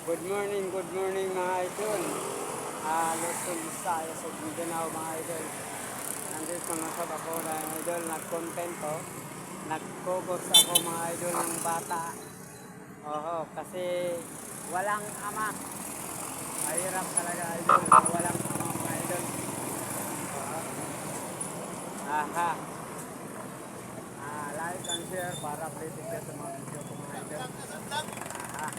Good morning mga idol. Luzon, Visayas ug Mindanao mga idol. Nandito na sa ako na idol, nagkontento. Nag-focus ako mga idol ng bata. Kasi walang ama. Mahirap talaga idol, walang ama mga idol. Oho. Aha. Like and share para updated ka sa mga video ko mga idol. Aha.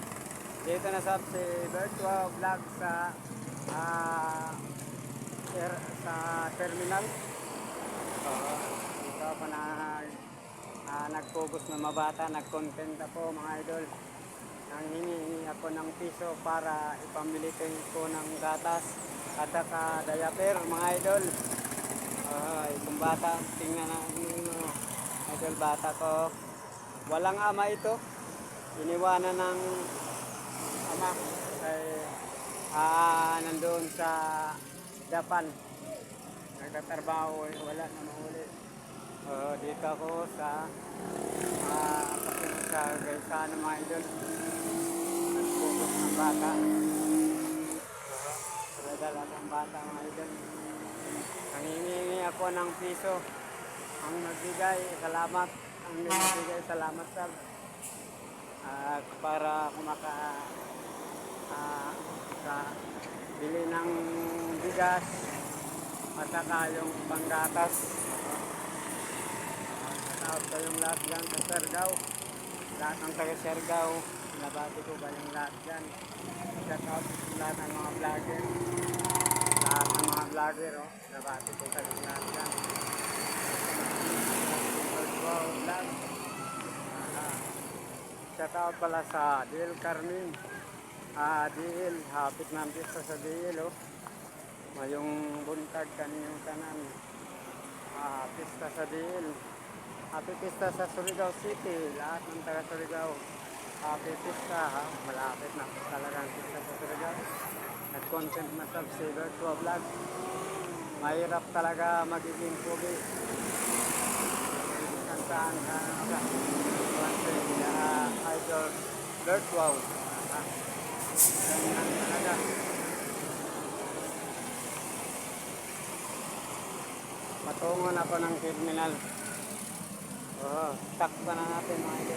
Dito na si Virtual Vlog sa sa terminal. Dito ako na nag-focus na mabata, nag-content ako mga idol. Nanghingi ako ng piso para ipamili ko ng gatas at saka diaper mga idol. Itong bata, tingnan natin idol, bata ko. Walang ama ito. Iniwanan ng ama ay nandoon sa Japan. Nagtatrabaho, wala na mahuli. Dito ako sa Gaisano mga idol. Nagpupos ng bata. Dala ng bata mga idol. Nangingi ako ng piso. Ang nagbigay, salamat. Ang nagbigay, salamat sir. Para bili ng bigas at saka yung panggatas. Shout ko yung lahat dyan sa Siargao. Lahat ng taga Siargao, nabati ko ba yung lahat dyan. Shout out lahat ng mga vlogger. Lahat ng mga vlogger, nabati ko kayong lahat dyan. Shout out pala sa Dil Carmen. Dil, hapit ng pista sa Dil, Mayong buntag kaniyong tanan. Pista sa Dil. Happy pista sa Surigao City. Lahat ng taga Surigao. Happy pista, malapit na talaga ang pista sa Surigao. Nag-content na si Virtual Vlog. Mahirap talaga magiging pugi. Saan idol Virtual. Ganyan talaga. Patungon ako ng terminal. Takpan na natin mga idol.